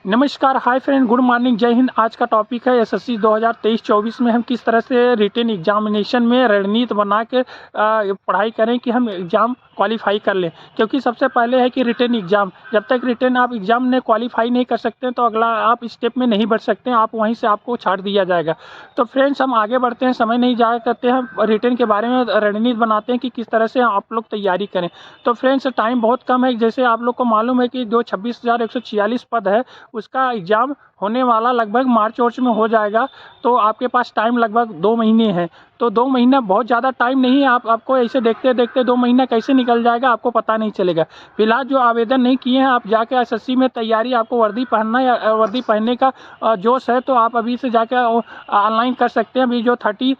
नमस्कार, hi friend, good morning, जय हिंद। आज का टॉपिक है एसएससी 2023-24 में हम किस तरह से रिटेन एग्जामिनेशन में रणनीति बना के पढ़ाई करें कि हम एग्ज़ाम क्वालिफाई कर लें। क्योंकि सबसे पहले है कि रिटेन एग्ज़ाम, जब तक रिटेन आप एग्ज़ाम में क्वालिफाई नहीं कर सकते हैं तो अगला आप स्टेप में नहीं बढ़ सकते हैं, आप वहीं से आपको छाट दिया जाएगा। तो फ्रेंड्स, हम आगे बढ़ते हैं, समय नहीं जाया करते हैं, रिटेन के बारे में रणनीति बनाते हैं कि किस तरह से आप लोग तैयारी करें। तो फ्रेंड्स, टाइम बहुत कम है। जैसे आप लोग को मालूम है कि जो 26,146 पद है उसका एग्ज़ाम होने वाला लगभग मार्च में हो जाएगा। तो आपके पास टाइम लगभग 2 महीने हैं। तो 2 महीना बहुत ज़्यादा टाइम नहीं है। आपको ऐसे देखते देखते 2 महीना कैसे निकल जाएगा आपको पता नहीं चलेगा। फिलहाल जो आवेदन नहीं किए हैं, आप जाके एसएससी में तैयारी, आपको वर्दी पहनना या वर्दी पहनने का जोश है तो आप अभी से जाके ऑनलाइन कर सकते हैं। अभी जो 31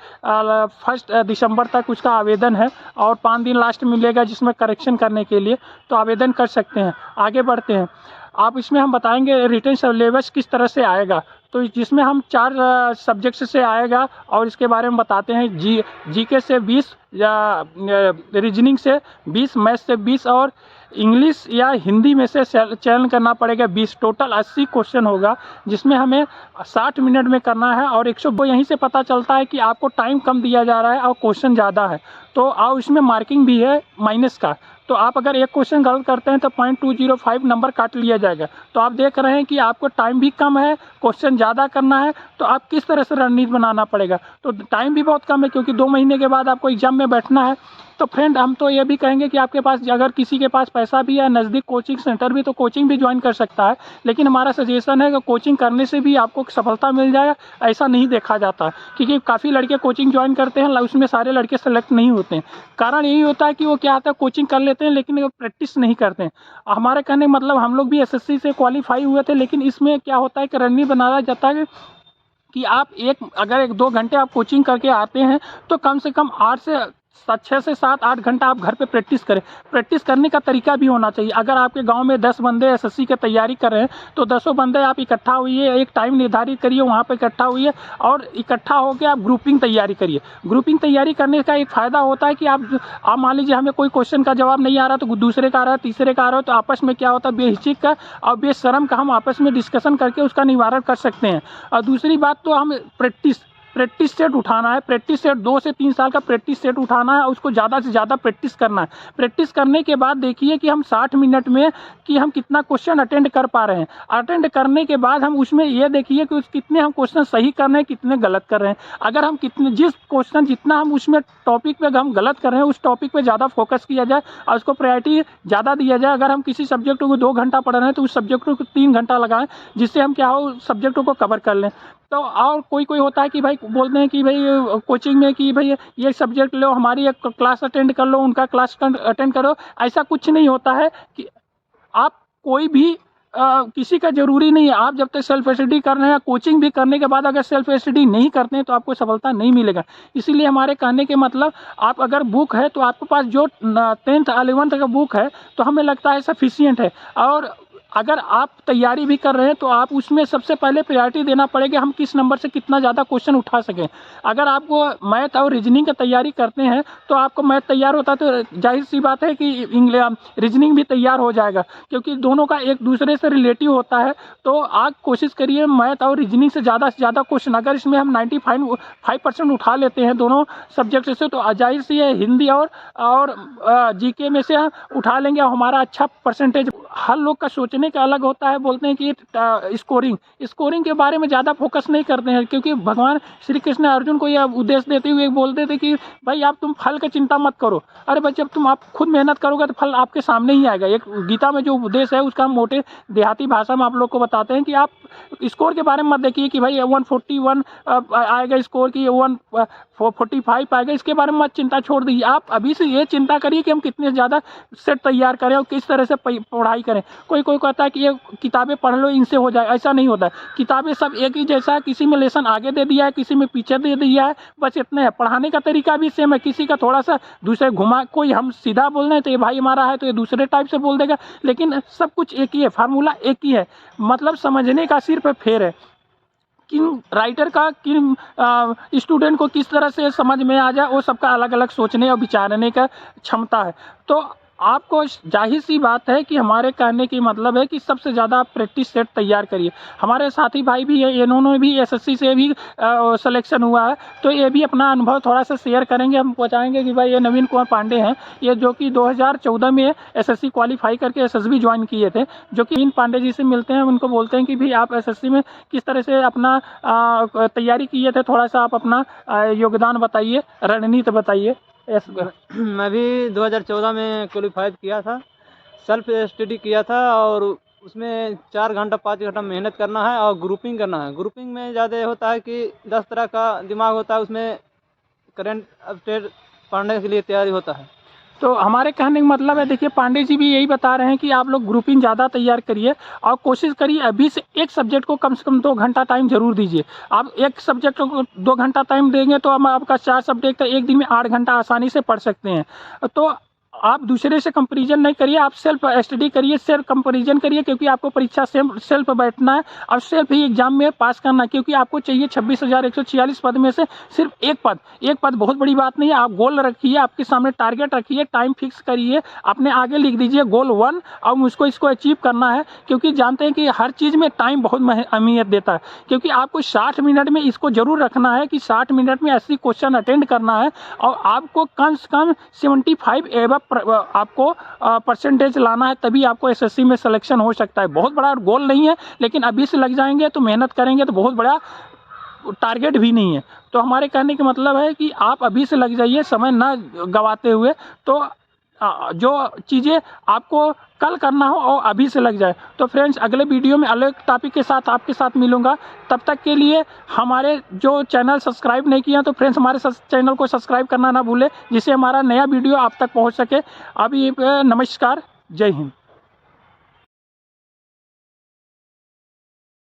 दिसंबर तक उसका आवेदन है और 5 दिन लास्ट मिलेगा जिसमें करेक्शन करने के लिए, तो आवेदन कर सकते हैं। आगे बढ़ते हैं। आप इसमें हम बताएंगे रिटेन सिलेबस किस तरह से आएगा। तो जिसमें हम 4 सब्जेक्ट से आएगा और इसके बारे में बताते हैं। जीके से 20, रीजनिंग से 20, मैथ से 20 और इंग्लिश या हिंदी में से चयन करना पड़ेगा 20। टोटल 80 क्वेश्चन होगा जिसमें हमें 60 मिनट में करना है और 102। यहीं से पता चलता है कि आपको टाइम कम दिया जा रहा है और क्वेश्चन ज़्यादा है। तो और इसमें मार्किंग भी है माइनस का। तो आप अगर एक क्वेश्चन गलत करते हैं तो 0.205 नंबर काट लिया जाएगा। तो आप देख रहे हैं कि आपको टाइम भी कम है, क्वेश्चन ज़्यादा करना है, तो आप किस तरह से रणनीति बनाना पड़ेगा। तो टाइम भी बहुत कम है क्योंकि 2 महीने के बाद आपको एग्जाम में बैठना है। तो फ्रेंड, हम तो ये भी कहेंगे कि आपके पास अगर किसी के पास पैसा भी है, नज़दीक कोचिंग सेंटर भी, तो कोचिंग भी ज्वाइन कर सकता है। लेकिन हमारा सजेशन है कि कोचिंग करने से भी आपको सफलता मिल जाए, ऐसा नहीं देखा जाता। क्योंकि काफ़ी लड़के कोचिंग ज्वाइन करते हैं, उसमें सारे लड़के सेलेक्ट नहीं होते हैं। कारण यही होता है कि वो क्या होता है, कोचिंग कर लेते हैं लेकिन प्रैक्टिस नहीं करते हैं। हमारे कहने का मतलब, हम लोग भी एसएससी से क्वालिफाई हुए थे, लेकिन इसमें क्या होता है कि रणनीति बनाया जाता है कि आप अगर 1-2 घंटे आप कोचिंग करके आते हैं तो कम से कम 6 से 7-8 घंटा आप घर पे प्रैक्टिस करें। प्रैक्टिस करने का तरीका भी होना चाहिए। अगर आपके गांव में 10 बंदे एसएससी की तैयारी कर रहे हैं तो 10 बंदे आप इकट्ठा हुई, एक टाइम निर्धारित करिए, वहाँ पे इकट्ठा हुई और इकट्ठा होकर आप ग्रुपिंग तैयारी करिए। ग्रुपिंग तैयारी करने का एक फ़ायदा होता है कि आप मान लीजिए हमें कोई क्वेश्चन का जवाब नहीं आ रहा तो दूसरे का आ रहा है, तीसरे का आ रहा है, तो आपस में क्या होता है, बेहिचक का और बेशर्म का हम आपस में डिस्कशन करके उसका निवारण कर सकते हैं। और दूसरी बात, तो हम प्रैक्टिस सेट उठाना है। प्रैक्टिस सेट 2 से 3 साल का प्रैक्टिस सेट उठाना है, उसको ज़्यादा से ज़्यादा प्रैक्टिस करना है। प्रैक्टिस करने के बाद देखिए कि हम 60 मिनट में कि हम कितना क्वेश्चन अटेंड कर पा रहे हैं। अटेंड करने के बाद हम उसमें ये देखिए कि कितने हम क्वेश्चन सही कर रहे हैं, कितने गलत कर रहे हैं। अगर हम जितना हम उसमें टॉपिक पे हम गलत कर रहे हैं, उस टॉपिक पे ज़्यादा फोकस किया जाए और उसको प्रायोरिटी ज़्यादा दिया जाए। अगर हम किसी सब्जेक्ट को 2 घंटा पढ़ रहे हैं तो उस सब्जेक्ट को 3 घंटा लगाएं, जिससे हम क्या हो, सब्जेक्टों को कवर कर लें। तो और कोई होता है कि भाई बोलते हैं कि भाई कोचिंग में कि भाई ये सब्जेक्ट लो, हमारी एक क्लास अटेंड कर लो, उनका क्लास अटेंड करो। ऐसा कुछ नहीं होता है कि आप कोई भी किसी का ज़रूरी नहीं है। आप जब तक सेल्फ स्टडी कर रहे हैं, कोचिंग भी करने के बाद अगर सेल्फ स्टडी नहीं करते हैं तो आपको सफलता नहीं मिलेगा। इसीलिए हमारे कहने के मतलब, आप अगर बुक है तो आपके पास जो 10th 11th का बुक है तो हमें लगता है सफिशिएंट है। और अगर आप तैयारी भी कर रहे हैं तो आप उसमें सबसे पहले प्रायोरिटी देना पड़ेगा, हम किस नंबर से कितना ज़्यादा क्वेश्चन उठा सकें। अगर आपको मैथ और रीजनिंग की तैयारी करते हैं तो आपको मैथ तैयार होता है तो जाहिर सी बात है कि रीजनिंग भी तैयार हो जाएगा, क्योंकि दोनों का एक दूसरे से रिलेटिव होता है। तो आप कोशिश करिए मैथ और रीजनिंग से ज़्यादा क्वेश्चन, अगर इसमें हम 95% उठा लेते हैं दोनों सब्जेक्ट से, तो जाहिर सी है हिंदी और जीके में से उठा लेंगे और हमारा अच्छा परसेंटेज। हर लोग का सोचने का अलग होता है। बोलते हैं कि स्कोरिंग के बारे में ज़्यादा फोकस नहीं करते हैं, क्योंकि भगवान श्री कृष्ण अर्जुन को यह उपदेश देते हुए बोलते थे कि भाई आप तुम फल की चिंता मत करो। अरे भाई, जब आप खुद मेहनत करोगे तो फल आपके सामने ही आएगा। एक गीता में जो उपदेश है उसका हम मोटे देहाती भाषा में आप लोग को बताते हैं कि आप स्कोर के बारे में मत देखिए कि भाई 141 आएगा स्कोर की, 145 आएगा, इसके बारे में मत चिंता, छोड़ दीजिए। आप अभी से ये चिंता करिए कि हम कितने ज़्यादा सेट तैयार करें और किस तरह से पढ़ाई करें। कोई कहता है कि ये किताबें पढ़ लो, इनसे हो जाए, ऐसा नहीं होता है। किताबें सब एक ही जैसा है, किसी में लेसन आगे दे दिया है, किसी में पीछे दे दिया है, बस इतने है। पढ़ाने का तरीका भी सेम है, किसी का थोड़ा सा दूसरे घुमा, कोई हम सीधा बोल रहे हैं तो ये भाई हमारा है तो ये दूसरे टाइप से बोल देगा, लेकिन सब कुछ एक ही है, फार्मूला एक ही है, मतलब समझने का सिर्फ फेर है। किन राइटर का किन स्टूडेंट को किस तरह से समझ में आ जाए, वो सबका अलग अलग सोचने और विचारने का क्षमता है। तो आपको जाहिर सी बात है कि हमारे कहने की मतलब है कि सबसे ज़्यादा आप प्रैक्टिस सेट तैयार करिए। हमारे साथी भाई भी है, इन्होंने भी एसएससी से भी सिलेक्शन हुआ है, तो ये भी अपना अनुभव थोड़ा सा शेयर करेंगे। हम बताएंगे कि भाई ये नवीन कुमार पांडे हैं, ये जो कि 2014 में एसएससी क्वालिफाई करके एसएसबी ज्वाइन किए थे, जो कि इन पांडे जी से मिलते हैं, उनको बोलते हैं कि भाई आप एसएससी में किस तरह से अपना तैयारी किए थे, थोड़ा सा आप अपना योगदान बताइए, रणनीति बताइए। मैं भी 2014 में क्वालिफाई किया था, सेल्फ स्टडी किया था और उसमें 4 घंटा 5 घंटा मेहनत करना है और ग्रुपिंग करना है। ग्रुपिंग में ज़्यादा होता है कि 10 तरह का दिमाग होता है, उसमें करंट अफेयर पढ़ने के लिए तैयारी होता है। तो हमारे कहने का मतलब है, देखिए पांडे जी भी यही बता रहे हैं कि आप लोग ग्रुपिंग ज़्यादा तैयार करिए और कोशिश करिए अभी से एक सब्जेक्ट को कम से कम 2 घंटा टाइम जरूर दीजिए। आप एक सब्जेक्ट को 2 घंटा टाइम देंगे तो हम आपका 4 सब्जेक्ट एक दिन में 8 घंटा आसानी से पढ़ सकते हैं। तो आप दूसरे से कंपैरिजन नहीं करिए, आप सेल्फ स्टडी करिए, सेल्फ कंपैरिजन करिए, क्योंकि आपको परीक्षा सेल्फ बैठना है और सेल्फ ही एग्जाम में पास करना है, क्योंकि आपको चाहिए 26,146 पद में से सिर्फ एक पद बहुत बड़ी बात नहीं है। आप गोल रखिए, आपके सामने टारगेट रखिए, टाइम फिक्स करिए, अपने आगे लिख दीजिए गोल 1 और मुझको इसको अचीव करना है, क्योंकि जानते हैं कि हर चीज़ में टाइम बहुत अहमियत देता है। क्योंकि आपको 60 मिनट में इसको जरूर रखना है कि 60 मिनट में 80 क्वेश्चन अटेंड करना है और आपको कम से कम 75 एवं आपको परसेंटेज लाना है, तभी आपको एसएससी में सिलेक्शन हो सकता है। बहुत बड़ा गोल नहीं है, लेकिन अभी से लग जाएंगे तो मेहनत करेंगे तो बहुत बड़ा टारगेट भी नहीं है। तो हमारे कहने का मतलब है कि आप अभी से लग जाइए, समय ना गवाते हुए, तो जो चीज़ें आपको कल करना हो और अभी से लग जाए। तो फ्रेंड्स, अगले वीडियो में अलग टॉपिक के साथ आपके साथ मिलूंगा। तब तक के लिए हमारे जो चैनल सब्सक्राइब नहीं किया तो फ्रेंड्स हमारे चैनल को सब्सक्राइब करना ना भूलें, जिससे हमारा नया वीडियो आप तक पहुंच सके। अभी नमस्कार, जय हिंद।